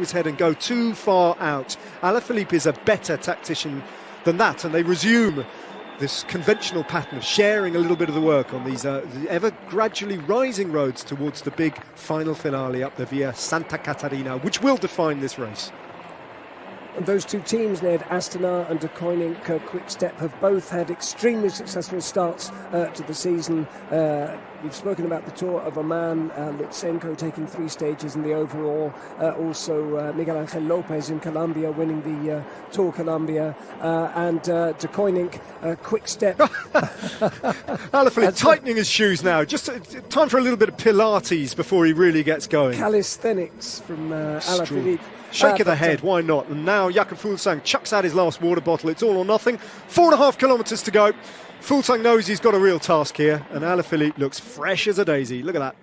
his head and go too far out. Alaphilippe is a better tactician than that, and they resume this conventional pattern of sharing a little bit of the work on these ever gradually rising roads towards the big final finale up the Via Santa Caterina, which will define this race. And those two teams, Ned, Astana and De Koninck Quick-Step, have both had extremely successful starts to the season. We've spoken about the Tour of Oman, Lutsenko taking 3 stages in the overall. Also, Miguel Angel Lopez in Colombia winning the Tour Colombia. And De Koninck Quick-Step. Alaphilippe tightening his shoes now. Just time for a little bit of Pilates before he really gets going. Calisthenics from Alaphilippe. Shake of the head, why not? And now Jakob Fuglsang chucks out his last water bottle. It's all or nothing. 4.5 kilometres to go. Fuglsang knows he's got a real task here, and Alaphilippe looks fresh as a daisy. Look at that.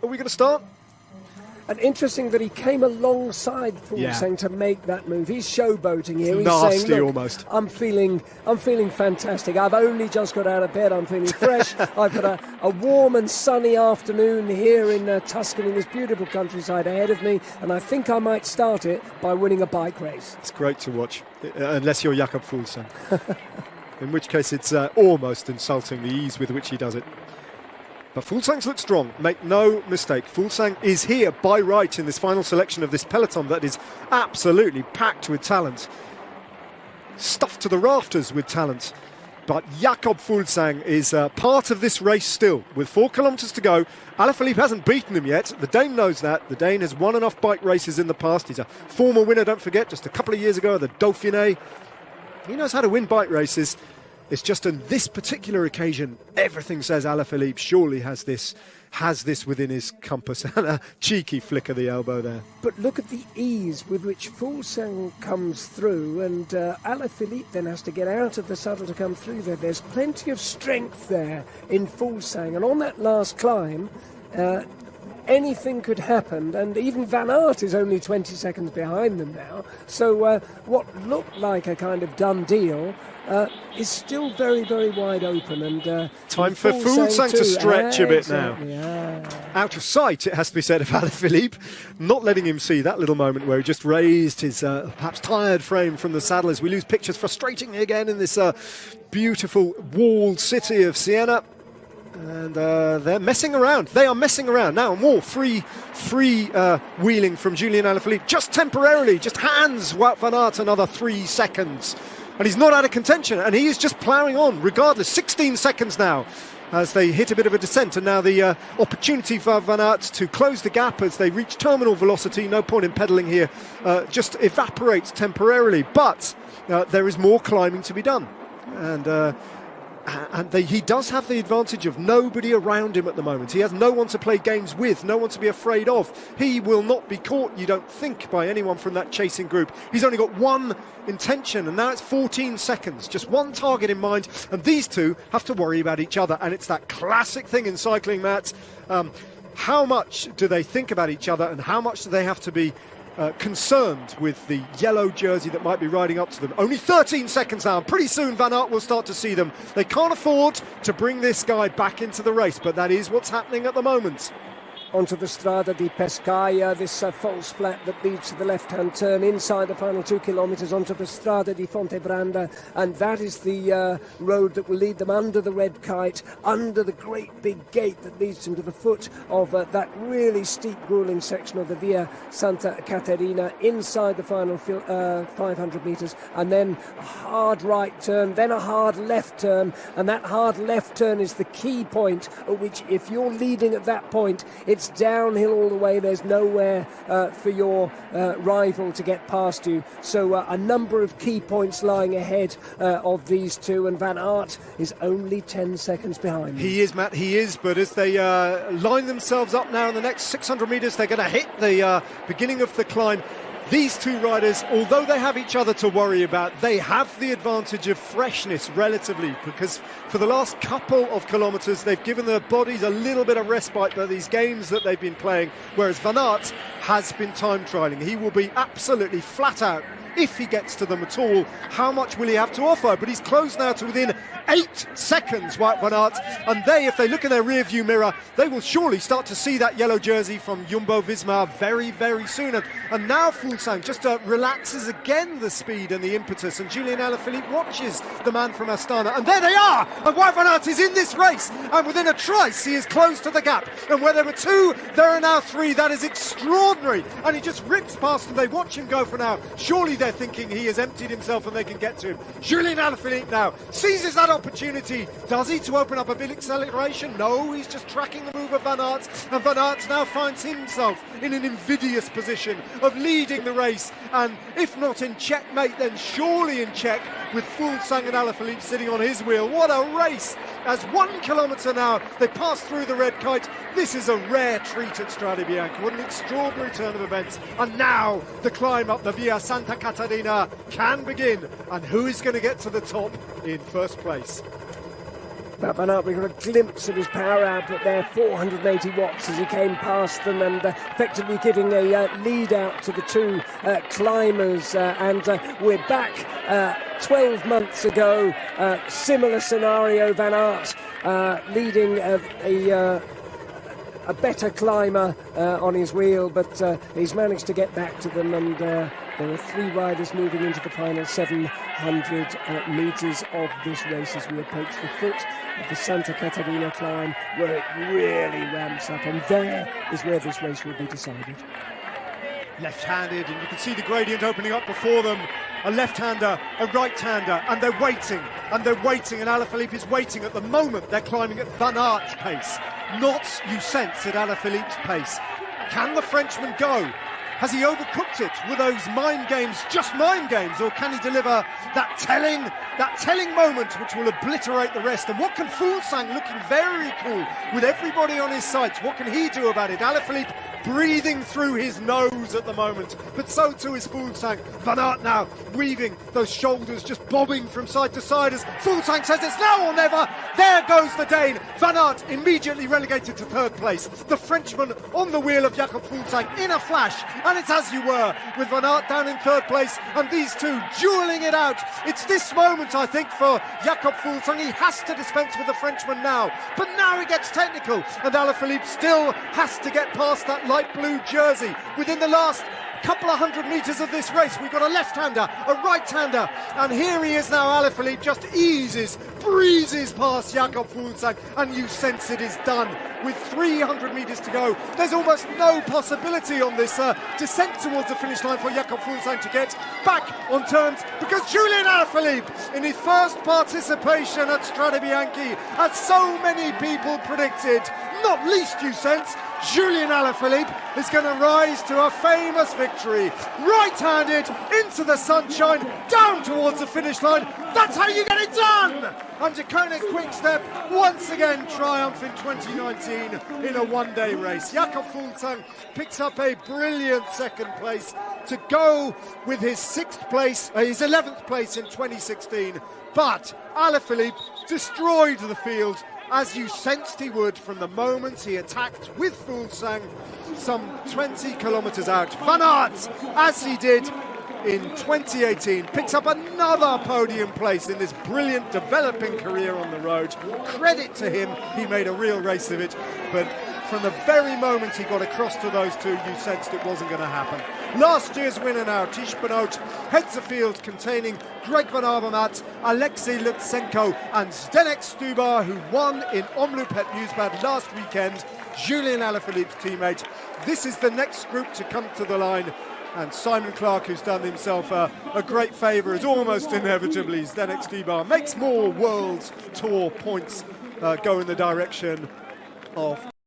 Are we going to start? And interesting that he came alongside Fuglsang to make that move. He's showboating here. He's nasty, saying, look, almost. I'm feeling fantastic. I've only just got out of bed. I'm feeling fresh. I've got a warm and sunny afternoon here in Tuscany, this beautiful countryside ahead of me, and I think I might start it by winning a bike race. It's great to watch, unless you're Jakob Fuglsang. In which case it's almost insulting, the ease with which he does it. But Fuglsang's look strong, make no mistake. Fuglsang is here by right in this final selection of this peloton that is absolutely packed with talent. Stuffed to the rafters with talent. But Jakob Fuglsang is part of this race still. With 4 kilometres to go, Alaphilippe hasn't beaten him yet. The Dane knows that. The Dane has won enough bike races in the past. He's a former winner, don't forget, just a couple of years ago at the Dauphiné. He knows how to win bike races. It's just on this particular occasion, everything says Alaphilippe surely has this within his compass. And a cheeky flick of the elbow there. But look at the ease with which Fuglsang comes through, and Alaphilippe then has to get out of the saddle to come through there. There's plenty of strength there in Fuglsang, and on that last climb, anything could happen, and even Van Aert is only 20 seconds behind them now. So what looked like a kind of done deal is still very, very wide open. And time for Fuglsang to stretch a bit now. Yeah. Out of sight, it has to be said, of Alaphilippe, not letting him see that little moment where he just raised his perhaps tired frame from the saddle as we lose pictures frustratingly again in this beautiful walled city of Siena. And they're messing around. They are messing around now. More free wheeling from Julian Alaphilippe, just temporarily, just hands Wout van Aert another 3 seconds. And he's not out of contention, and he is just ploughing on, regardless. 16 seconds now as they hit a bit of a descent, and now the opportunity for Van Aert to close the gap as they reach terminal velocity, no point in pedalling here, just evaporates temporarily. But there is more climbing to be done. And he does have the advantage of nobody around him at the moment. He has no one to play games with, no one to be afraid of. He will not be caught, you don't think, by anyone from that chasing group. He's only got one intention, and now it's 14 seconds, just one target in mind, and these two have to worry about each other. And it's that classic thing in cycling, Matt. How much do they think about each other, and how much do they have to be concerned with the yellow jersey that might be riding up to them? Only 13 seconds now. Pretty soon Van Aert will start to see them. They can't afford to bring this guy back into the race, but that is what's happening at the moment. Onto the Strade di Pescaia, this false flat that leads to the left-hand turn inside the final 2 kilometres onto the Strade di Fontebranda, and that is the road that will lead them under the red kite, under the great big gate that leads them to the foot of that really steep, grueling section of the Via Santa Caterina, inside the final 500 metres, and then a hard right turn, then a hard left turn, and that hard left turn is the key point at which, if you're leading at that point, it's downhill all the way. There's nowhere for your rival to get past you. So a number of key points lying ahead of these two, and Van Aert is only 10 seconds behind them. He is, Matt, he is, but as they line themselves up now in the next 600 metres, they're going to hit the beginning of the climb. These two riders, although they have each other to worry about, they have the advantage of freshness relatively, because for the last couple of kilometres they've given their bodies a little bit of respite by these games that they've been playing, whereas Van Aert has been time trialling. He will be absolutely flat out if he gets to them at all. How much will he have to offer? But he's closed now to within 8 seconds, Wout van Aert, and if they look in their rear view mirror, they will surely start to see that yellow jersey from Jumbo-Visma very, very soon. And now Fuglsang just relaxes again the speed and the impetus, and Julian Alaphilippe watches the man from Astana, and there they are, and Wout van Aert is in this race, and within a trice he is close to the gap, and where there were 2, there are now 3. That is extraordinary, and he just rips past them. They watch him go for now. Surely they're thinking he has emptied himself and they can get to him. Julian Alaphilippe now seizes that opportunity. Does he, to open up a bit of acceleration? No, he's just tracking the move of Van Aert, and Van Aert now finds himself in an invidious position of leading the race, and if not in checkmate, then surely in check, with Fuglsang and Alaphilippe sitting on his wheel. What a race! As 1 kilometre now, they pass through the red kite. This is a rare treat at Strade Bianche. What an extraordinary turn of events. And now the climb up the Via Santa Caterina can begin. And who is going to get to the top in first place? Van Aert, we got a glimpse of his power output there, 480 watts as he came past them, and effectively giving a lead out to the 2 climbers. And we're back 12 months ago, similar scenario, Van Aert leading a better climber on his wheel, but he's managed to get back to them, and there are 3 riders moving into the final 700 metres of this race as we approach the foot of the Santa Caterina climb, where it really ramps up, and there is where this race will be decided. Left-handed, and you can see the gradient opening up before them. A left-hander, a right-hander, and they're waiting, and Alaphilippe is waiting. At the moment, they're climbing at Van Aert's pace, not, you sense, at Alaphilippe's pace. Can the Frenchman go? Has he overcooked it? Were those mind games just mind games, or can he deliver that telling moment which will obliterate the rest? And what can Fuglsang, looking very cool with everybody on his sights, what can he do about it? Alaphilippe breathing through his nose at the moment, but so too is Fuglsang. Van Aert now weaving, those shoulders just bobbing from side to side as Fuglsang says it's now or never. There goes the Dane. Van Aert immediately relegated to 3rd place. The Frenchman on the wheel of Jakob Fuglsang in a flash, and it's as you were, with Van Aert down in 3rd place and these 2 duelling it out. It's this moment, I think, for Jakob Fuglsang. He has to dispense with the Frenchman now, but now he gets technical, and Alaphilippe still has to get past that light blue jersey. Within the last couple of 100 metres of this race, we've got a left-hander, a right-hander, and here he is now. Alaphilippe just breezes past Jakob Fuglsang, and you sense it is done. With 300 metres to go, there's almost no possibility on this descent towards the finish line for Jakob Fuglsang to get back on terms, because Julian Alaphilippe, in his first participation at Strade Bianche, as so many people predicted, not least, you sense, Julian Alaphilippe is going to rise to a famous victory. Right-handed, into the sunshine, down towards the finish line. That's how you get it done! And Koenig Quick-Step once again triumph in 2019 in a one-day race. Jakob Fuglsang picks up a brilliant 2nd place to go with his 6th place, his 11th place in 2016. But Alaphilippe destroyed the field, as you sensed he would from the moment he attacked with Fuglsang some 20 kilometres out. Van Aert, as he did in 2018, picks up another podium place in this brilliant developing career on the road. Credit to him, he made a real race of it, but from the very moment he got across to those 2, you sensed it wasn't going to happen. Last year's winner now, Tish Benoot, heads a field containing Greg van Avermaet, Alexei Lutsenko and Zdenek Stubar, who won in Omloop Het Nieuwsblad last weekend, Julian Alaphilippe's teammate. This is the next group to come to the line, and Simon Clark, who's done himself a great favour, is almost inevitably Zdenek Stubar makes more World Tour points go in the direction of